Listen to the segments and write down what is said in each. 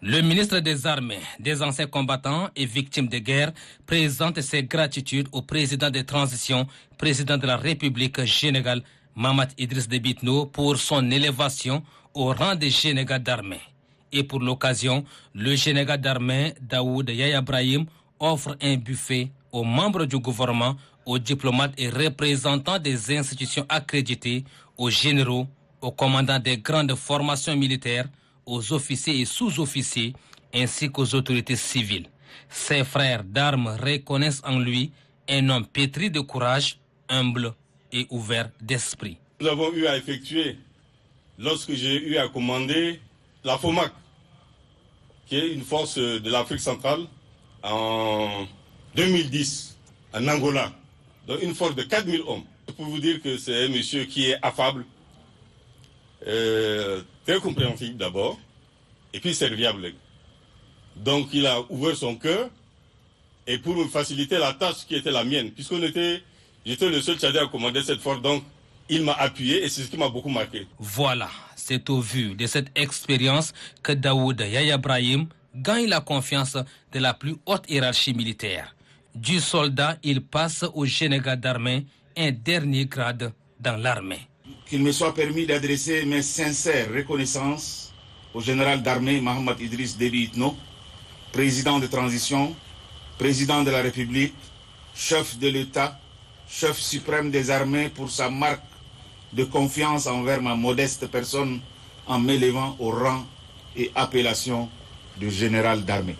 Le ministre des Armées, des anciens combattants et victimes de guerre présente ses gratitudes au président de transition, président de la République général Mahamat Idriss Déby Itno pour son élévation au rang de général d'armée. Et pour l'occasion, le général d'armée Daoud Yaya Brahim offre un buffet aux membres du gouvernement, aux diplomates et représentants des institutions accréditées, aux généraux, aux commandants des grandes formations militaires, aux officiers et sous-officiers, ainsi qu'aux autorités civiles. Ses frères d'armes reconnaissent en lui un homme pétri de courage, humble et ouvert d'esprit. Nous avons eu à effectuer, lorsque j'ai eu à commander la FOMAC, qui est une force de l'Afrique centrale, en 2010, en Angola, donc une force de 4000 hommes. Pour vous dire que c'est un monsieur qui est affable, très compréhensif d'abord, et puis serviable. Donc il a ouvert son cœur, et pour me faciliter la tâche qui était la mienne, j'étais le seul Tchadien à commander cette force, donc il m'a appuyé et c'est ce qui m'a beaucoup marqué. Voilà, c'est au vu de cette expérience que Daoud Yaya Brahim gagne la confiance de la plus haute hiérarchie militaire. Du soldat, il passe au général d'armée, un dernier grade dans l'armée. Qu'il me soit permis d'adresser mes sincères reconnaissances au général d'armée Mahamat Idriss Déby Itno, président de transition, président de la République, chef de l'État, chef suprême des armées, pour sa marque de confiance envers ma modeste personne en m'élevant au rang et appellation de général d'armée.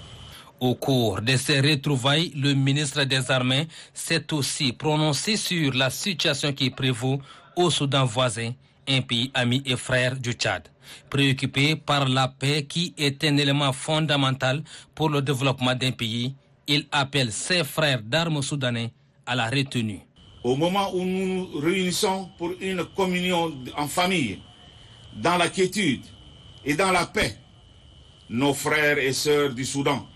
Au cours de ces retrouvailles, le ministre des Armées s'est aussi prononcé sur la situation qui prévaut au Soudan voisin, un pays ami et frère du Tchad. Préoccupé par la paix qui est un élément fondamental pour le développement d'un pays, il appelle ses frères d'armes soudanais à la retenue. Au moment où nous nous réunissons pour une communion en famille, dans la quiétude et dans la paix, nos frères et sœurs du Soudan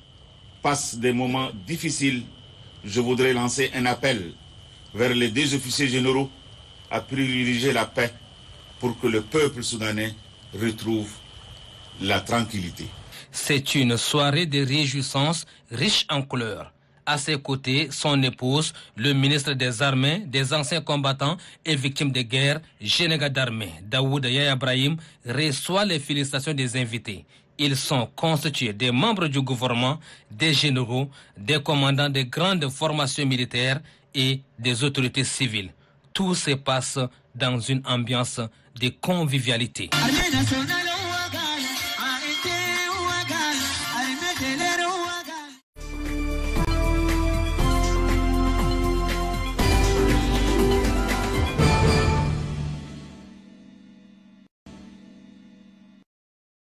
passent des moments difficiles. Je voudrais lancer un appel vers les deux officiers généraux à privilégier la paix pour que le peuple soudanais retrouve la tranquillité. C'est une soirée de réjouissance riche en couleurs. À ses côtés, son épouse, le ministre des Armées, des anciens combattants et victimes de guerre, général d'armée Daoud Yaya Brahim, reçoit les félicitations des invités. Ils sont constitués des membres du gouvernement, des généraux, des commandants de grandes formations militaires et des autorités civiles. Tout se passe dans une ambiance de convivialité.